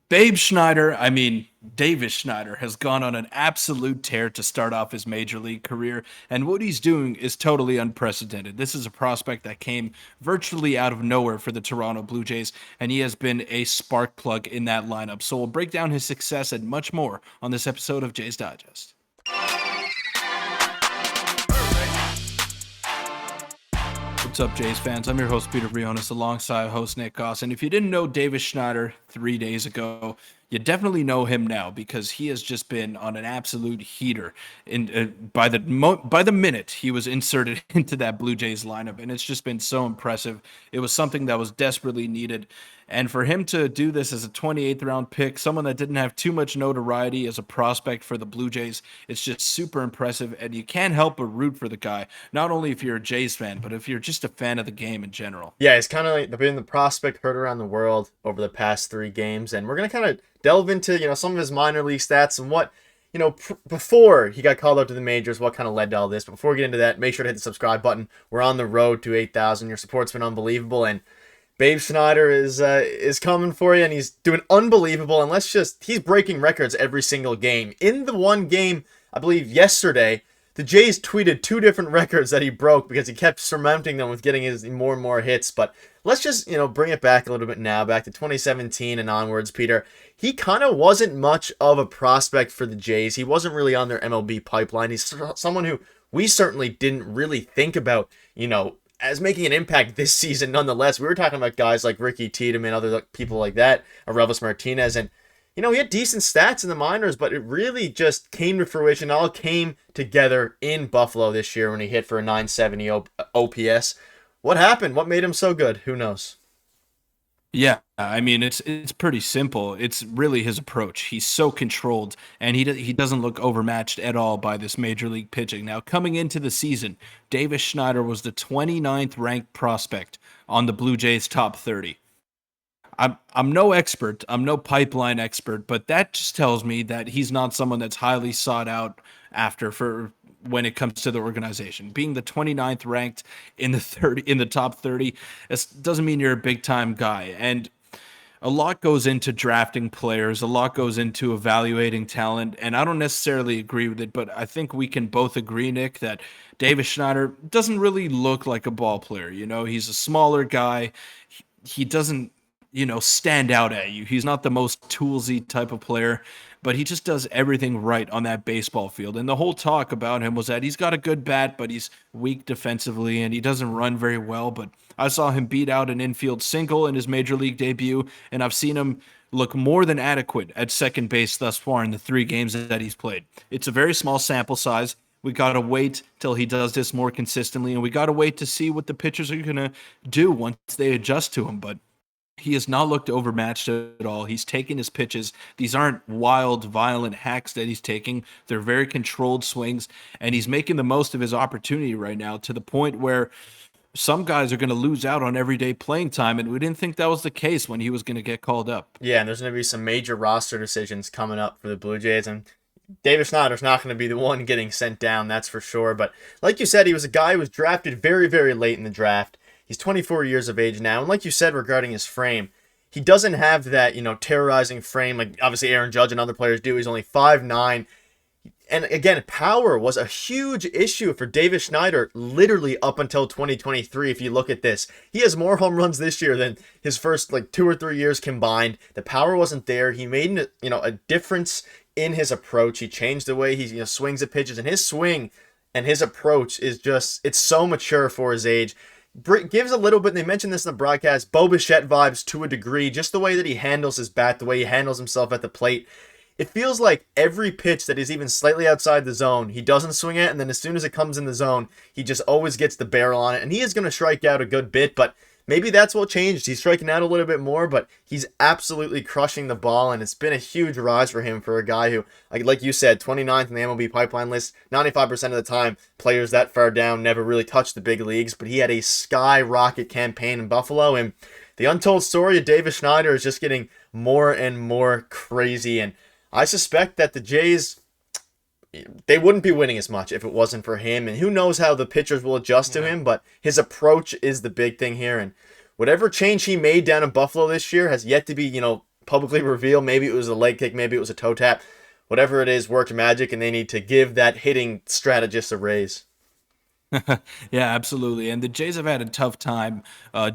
Davis Schneider has gone on an absolute tear to start off his major league career, and what he's doing is totally unprecedented. This is a prospect that came virtually out of nowhere for the Toronto Blue Jays, and he has been a spark plug in that lineup. So we'll break down his success and much more on this episode of Jays Digest. What's up, Jays fans? I'm your host, Peter Vryonis, alongside host Nick Gosse. And if you didn't know Davis Schenider 3 days ago, you definitely know him now because he has just been on an absolute heater. By the minute he was inserted into that Blue Jays lineup, and it's just been so impressive. It was something that was desperately needed. And for him to do this as a 28th round pick, someone that didn't have too much notoriety as a prospect for the Blue Jays, it's just super impressive. And you can't help but root for the guy, not only if you're a Jays fan, but if you're just a fan of the game in general. Yeah, he's kind of like been the prospect heard around the world over the past 3 games, and we're gonna kind of delve into some of his minor league stats and what before he got called up to the majors, what kind of led to all this. But before we get into that, make sure to hit the subscribe button. We're on the road to 8,000. Your support's been unbelievable, and Babe Schneider is coming for you, and he's doing unbelievable. And he's breaking records every single game. In the one game, I believe yesterday, the Jays tweeted 2 different records that he broke because he kept surmounting them with getting his more and more hits. But let's just, bring it back a little bit now, back to 2017 and onwards, Peter. He kind of wasn't much of a prospect for the Jays. He wasn't really on their MLB pipeline. He's someone who we certainly didn't really think about, as making an impact this season nonetheless. We were talking about guys like Ricky Tiedemann, other people like that, Arelis Martinez, and he had decent stats in the minors, but it really just came to fruition. It all came together in Buffalo this year when he hit for a 970 OPS. What happened? What made him so good? Who knows? Yeah, it's pretty simple. It's really his approach. He's so controlled, and he doesn't look overmatched at all by this major league pitching. Now, coming into the season, Davis Schneider was the 29th ranked prospect on the Blue Jays top 30. I'm no expert. I'm no pipeline expert, but that just tells me that he's not someone that's highly sought out after for when it comes to the organization. Being the 29th ranked in the top 30, it doesn't mean you're a big time guy. And a lot goes into drafting players, a lot goes into evaluating talent, and I don't necessarily agree with it, but I think we can both agree, Nick, that Davis Schneider doesn't really look like a ball player. He's a smaller guy. He doesn't stand out at you. He's not the most toolsy type of player, but he just does everything right on that baseball field. And the whole talk about him was that he's got a good bat, but he's weak defensively and he doesn't run very well. But I saw him beat out an infield single in his major league debut, and I've seen him look more than adequate at second base thus far in the 3 games that he's played. It's a very small sample size. We got to wait till he does this more consistently, and we got to wait to see what the pitchers are going to do once they adjust to him. But he has not looked overmatched at all. He's taking his pitches. These aren't wild, violent hacks that he's taking. They're very controlled swings, and he's making the most of his opportunity right now to the point where some guys are going to lose out on everyday playing time, and we didn't think that was the case when he was going to get called up. Yeah, and there's going to be some major roster decisions coming up for the Blue Jays, and Davis Schneider's not going to be the one getting sent down, that's for sure. But like you said, he was a guy who was drafted very, very late in the draft. He's 24 years of age now, and like you said regarding his frame, he doesn't have that, terrorizing frame like obviously Aaron Judge and other players do. He's only 5'9". And again, power was a huge issue for Davis Schneider literally up until 2023. If you look at this, he has more home runs this year than his first 2 or 3 years combined. The power wasn't there. He made a difference in his approach. He changed the way he swings at pitches, and his swing and his approach is it's so mature for his age. Gives a little bit, and they mentioned this in the broadcast, Bo Bichette vibes to a degree, just the way that he handles his bat, the way he handles himself at the plate. It feels like every pitch that is even slightly outside the zone, he doesn't swing it, and then as soon as it comes in the zone, he just always gets the barrel on it, and he is going to strike out a good bit, but maybe that's what changed. He's striking out a little bit more, but he's absolutely crushing the ball, and it's been a huge rise for him for a guy who, like you said, 29th in the MLB pipeline list. 95% of the time, players that far down never really touch the big leagues, but he had a skyrocket campaign in Buffalo, and the untold story of Davis Schneider is just getting more and more crazy, and I suspect that the Jays, they wouldn't be winning as much if it wasn't for him. And who knows how the pitchers will adjust to him, but his approach is the big thing here. And whatever change he made down in Buffalo this year has yet to be, publicly reveal. Maybe it was a leg kick, maybe it was a toe tap. Whatever it is, worked magic, and they need to give that hitting strategist a raise. Yeah, absolutely. And the Jays have had a tough time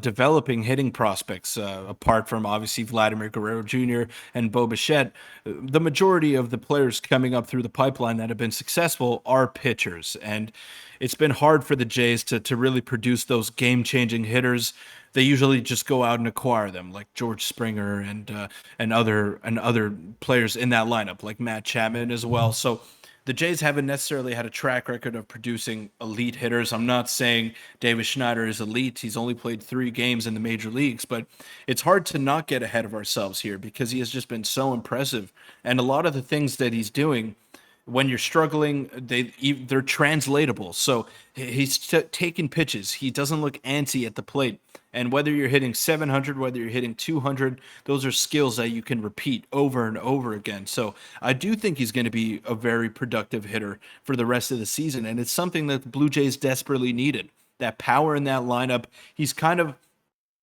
developing hitting prospects, apart from obviously Vladimir Guerrero Jr. and Bo Bichette. The majority of the players coming up through the pipeline that have been successful are pitchers. And it's been hard for the Jays to really produce those game changing hitters. They usually just go out and acquire them, like George Springer and other players in that lineup, like Matt Chapman as well. So the Jays haven't necessarily had a track record of producing elite hitters. I'm not saying Davis Schenider is elite. He's only played 3 games in the major leagues, but it's hard to not get ahead of ourselves here because he has just been so impressive. And a lot of the things that he's doing, when you're struggling, they're translatable. So he's taking pitches. He doesn't look antsy at the plate. And whether you're hitting 700, whether you're hitting 200, those are skills that you can repeat over and over again. So I do think he's going to be a very productive hitter for the rest of the season. And it's something that the Blue Jays desperately needed. That power in that lineup. He's kind of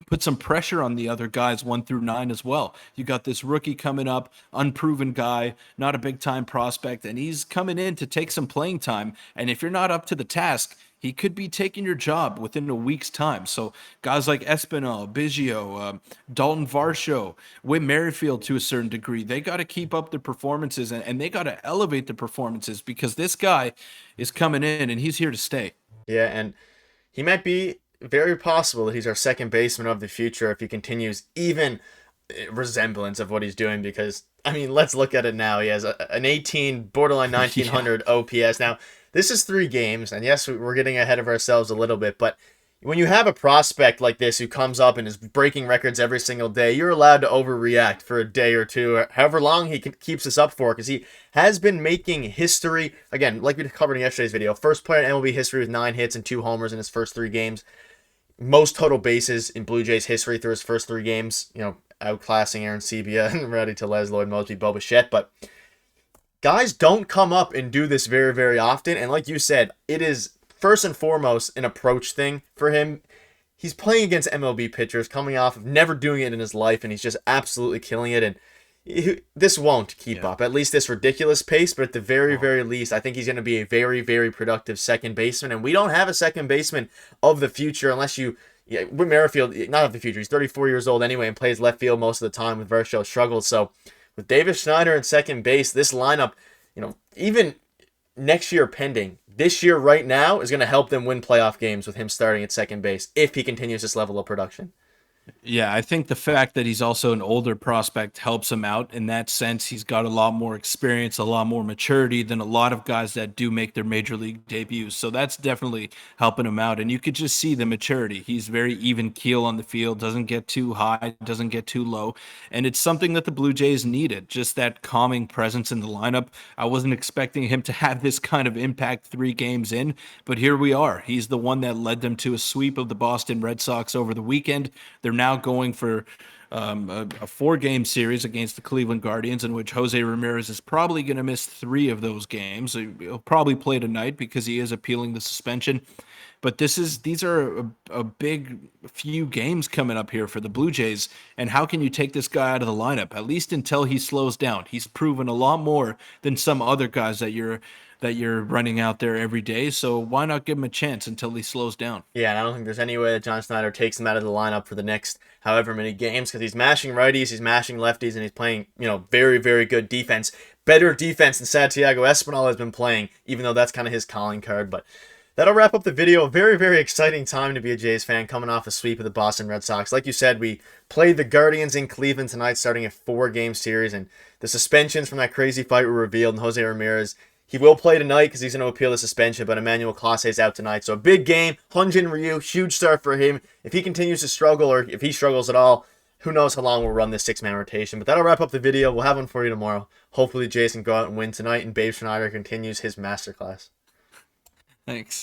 put some pressure on the other guys 1 through 9 as well. You got this rookie coming up, unproven guy, not a big time prospect, and he's coming in to take some playing time. And if you're not up to the task, he could be taking your job within a week's time. So guys like Espinal, Biggio, Dalton Varsho, Whit Merrifield to a certain degree, they got to keep up their performances and they got to elevate the performances because this guy is coming in and he's here to stay. Yeah, and he might be very possible that he's our second baseman of the future if he continues even resemblance of what he's doing. Because I mean, let's look at it now. He has an 18, borderline 1900 OPS. Now, this is 3 games, and yes, we're getting ahead of ourselves a little bit, but when you have a prospect like this who comes up and is breaking records every single day, you're allowed to overreact for a day or two, or however long he keeps this up for, because he has been making history. Again, like we covered in yesterday's video, first player in MLB history with 9 hits and 2 homers in his first 3 games. Most total bases in Blue Jays history through his first 3 games, outclassing Aaron Sebia and Rowdy Tellez, Lloyd Moseby, Bo Bichette. But guys don't come up and do this very, very often. And like you said, it is first and foremost an approach thing for him. He's playing against MLB pitchers, coming off of never doing it in his life, and he's just absolutely killing it. And this won't keep up, at least this ridiculous pace, but at the very, very least, I think he's going to be a very, very productive second baseman. And we don't have a second baseman of the future unless Whit Merrifield, not of the future. He's 34 years old anyway and plays left field most of the time with Varsho struggles. So with Davis Schenider in second base, this lineup, even next year pending, this year right now is going to help them win playoff games with him starting at second base if he continues this level of production. Yeah, I think the fact that he's also an older prospect helps him out in that sense. He's got a lot more experience, a lot more maturity than a lot of guys that do make their major league debuts. So that's definitely helping him out. And you could just see the maturity. He's very even keel on the field, doesn't get too high, doesn't get too low. And it's something that the Blue Jays needed, just that calming presence in the lineup. I wasn't expecting him to have this kind of impact 3 games in, but here we are. He's the one that led them to a sweep of the Boston Red Sox over the weekend. They're now going for a 4-game series against the Cleveland Guardians, in which Jose Ramirez is probably going to miss 3 of those games. He'll probably play tonight because he is appealing the suspension. But these are a big few games coming up here for the Blue Jays. And how can you take this guy out of the lineup, at least until he slows down? He's proven a lot more than some other guys that you're running out there every day. So why not give him a chance until he slows down? Yeah, and I don't think there's any way that John Schneider takes him out of the lineup for the next however many games, because he's mashing righties, he's mashing lefties, and he's playing, very, very good defense. Better defense than Santiago Espinal has been playing, even though that's kind of his calling card. But that'll wrap up the video. A very, very exciting time to be a Jays fan, coming off a sweep of the Boston Red Sox. Like you said, we played the Guardians in Cleveland tonight, starting a 4-game series, and the suspensions from that crazy fight were revealed, and Jose Ramirez, he will play tonight because he's going to appeal the suspension, but Emmanuel Clase is out tonight. So a big game. Hyunjin Ryu, huge start for him. If he continues to struggle, or if he struggles at all, who knows how long we'll run this 6-man rotation. But that'll wrap up the video. We'll have one for you tomorrow. Hopefully Jason go out and win tonight, and Davis Schenider continues his masterclass. Thanks.